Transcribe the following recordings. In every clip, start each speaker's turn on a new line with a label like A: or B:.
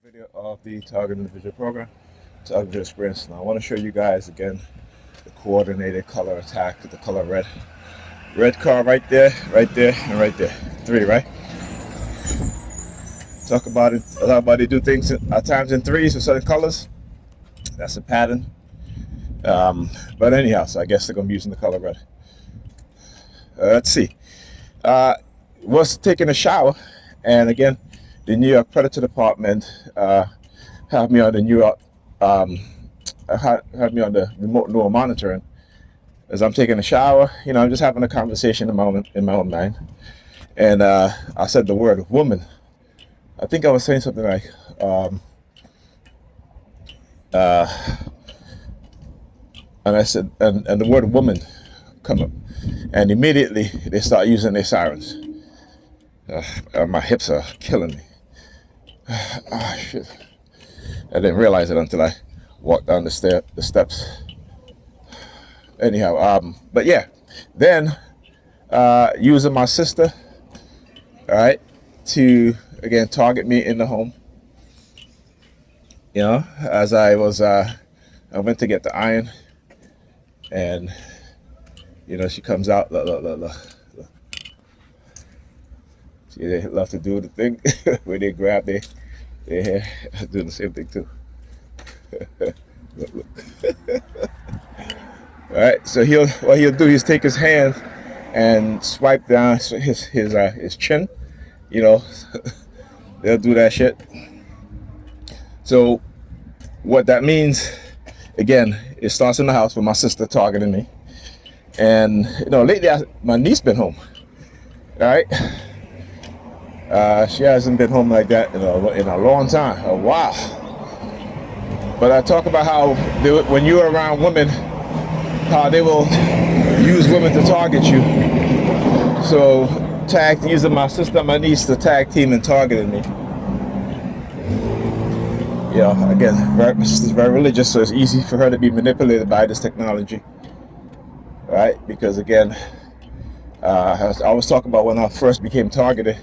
A: Video of the target individual program, target experience. Now I want to show you guys again the coordinated color attack, the color red. Red car right there, and right there. Three, right? Talk about it. A lot about they do things at times in threes with certain colors. That's a pattern. But anyhow, so I guess they're gonna be using the color red. Let's see. Was taking a shower, and again, the New York Predator Department have me on the New York have me on the remote neural monitoring as I'm taking a shower. You know, I'm just having a conversation in my own mind, and I said the word woman. I think I was saying something like and I said, and the word woman come up, and immediately they start using their sirens. My hips are killing me. Ah, shit. I didn't realize it until I walked down the steps. Anyhow, but yeah, then using my sister, all right, to again target me in the home. You know, as I went to get the iron, and you know, she comes out. Look. See, they love to do the thing where they grab their hair. I do the same thing too. Look. All right, so what he'll do is take his hand and swipe down his chin. You know, they'll do that shit. So what that means, again, it starts in the house with my sister targeting me, and you know, lately my niece been home. All right. She hasn't been home like that in a long time, a while. But I talk about how when you're around women, how they will use women to target you. So using my sister and my niece to tag team and targeting me. Yeah, again, my sister's very religious, so it's easy for her to be manipulated by this technology. Right? Because again, I always talk about when I first became targeted.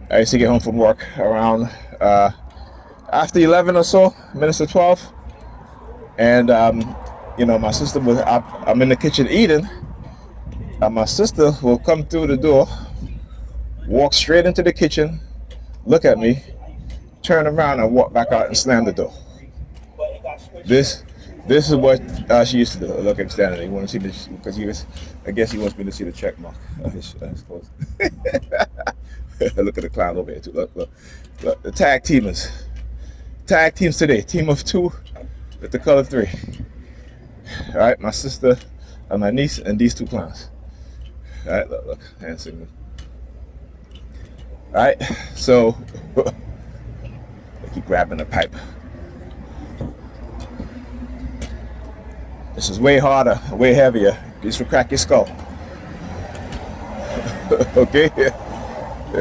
A: I used to get home from work around after 11 or so, minutes to 12, and you know, my sister I'm in the kitchen eating, and my sister will come through the door, walk straight into the kitchen, look at me, turn around and walk back out and slam the door. This is what she used to do. Look, I'm standing there. You want to see this? Because I guess he wants me to see the check mark. His clothes. Look at the clown over here too. Look. The tag teamers. Tag teams today. Team of two with the color 3. All right, my sister and my niece and these 2 clowns. All right, look, hand signal. All right, so I keep grabbing the pipe. This is way harder, way heavier. This will crack your skull. Okay.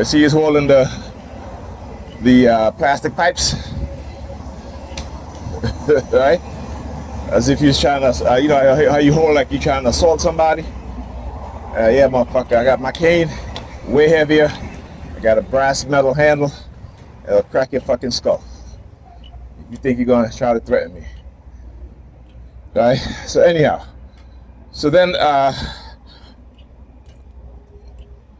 A: See, he's holding the plastic pipes, right? As if he's trying to, you know, how you hold like you're trying to assault somebody. Yeah, motherfucker, I got my cane, way heavier. I got a brass metal handle. It'll crack your fucking skull. You think you're gonna try to threaten me, right? So anyhow, so then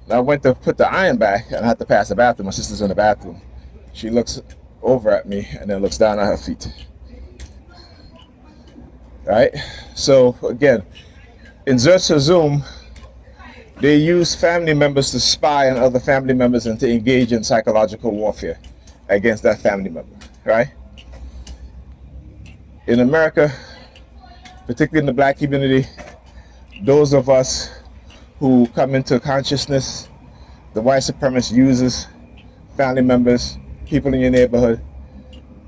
A: I went to put the iron back, and I had to pass the bathroom. My sister's in the bathroom. She looks over at me and then looks down at her feet. All right? So again, in Xerxes Zoom, they use family members to spy on other family members and to engage in psychological warfare against that family member, right? In America, particularly in the black community, those of us who come into consciousness, the white supremacist uses family members, people in your neighborhood,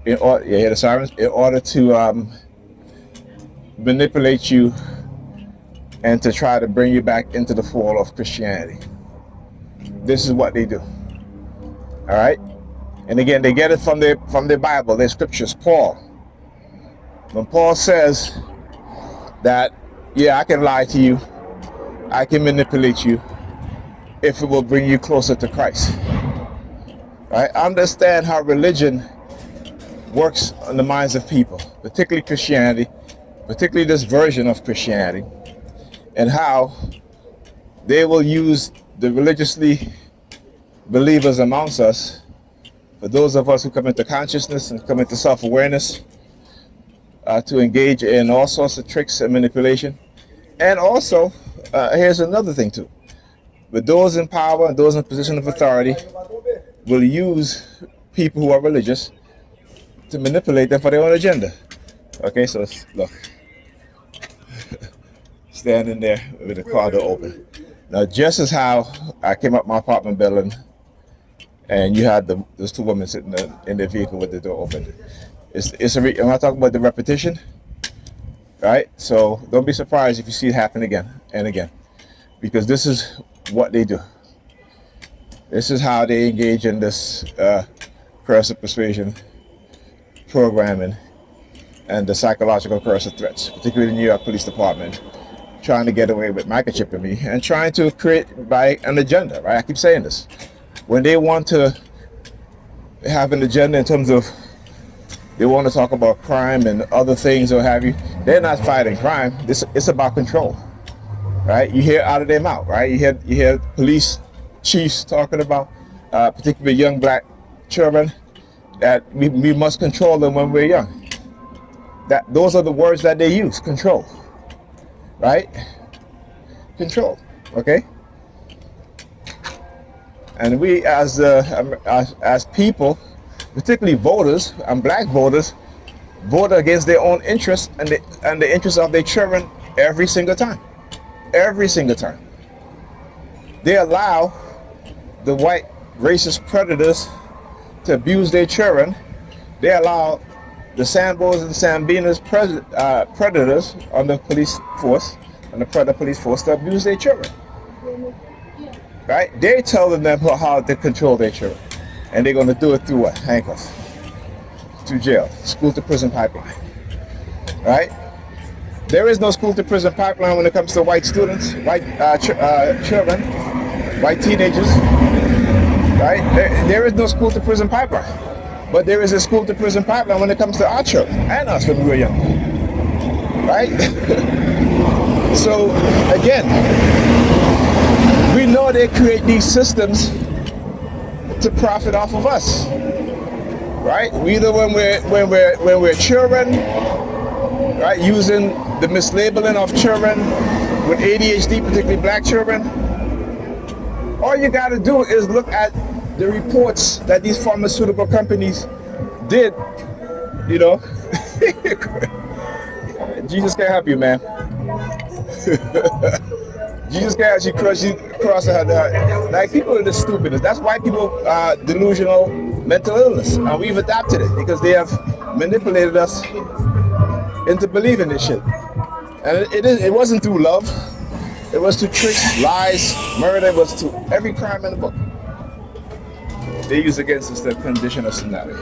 A: you hear the sirens? In order to manipulate you and to try to bring you back into the fold of Christianity. This is what they do. All right? And again, they get it from their Bible, their scriptures. Paul. When Paul says that, yeah, I can lie to you, I can manipulate you if it will bring you closer to Christ. Right? Understand how religion works on the minds of people, particularly Christianity, particularly this version of Christianity, and how they will use the religiously believers amongst us, for those of us who come into consciousness and come into self-awareness, to engage in all sorts of tricks and manipulation. And also, here's another thing too. But those in power and those in position of authority will use people who are religious to manipulate them for their own agenda. Okay, so look, standing there with the car door open. Now, just as how I came up my apartment building and you had those two women sitting in their vehicle with the door open. Am I talking about the repetition? Right? So don't be surprised if you see it happen again and again, because this is what they do. This is how they engage in this curse of persuasion programming and the psychological curse of threats, particularly the New York Police Department, trying to get away with microchipping me and trying to create by an agenda, right? I keep saying this. When they want to have an agenda in terms of they want to talk about crime and other things or have you, they're not fighting crime. It's about control, right? You hear out of their mouth, right? You hear police chiefs talking about particularly young black children, that we must control them when we're young. Those are the words that they use, control, right? Control, okay? And we as people, particularly voters and black voters, vote against their own interests and the interests of their children every single time. Every single time. They allow the white racist predators to abuse their children. They allow the Sambos and Sambinas predators on the police force, on the Predator police force, to abuse their children. Right? They're telling them how to control their children. And they're going to do it through what? Handcuffs. Through jail. School to prison pipeline. Right? There is no school to prison pipeline when it comes to white students, white children, white teenagers. Right? There is no school to prison pipeline. But there is a school to prison pipeline when it comes to our children and us when we were young. Right? So, again, we know they create these systems to profit off of us, right? Either when we're children, right, using the mislabeling of children with ADHD, particularly black children. All you got to do is look at the reports that these pharmaceutical companies did. You know, Jesus can't help you, man. Jesus can actually cross her. Like, people are just stupid. That's why people are delusional mental illness. And we've adapted it because they have manipulated us into believing this shit. And it wasn't through love. It was through tricks, lies, murder. It was through every crime in the book. They use against us to condition us in that way.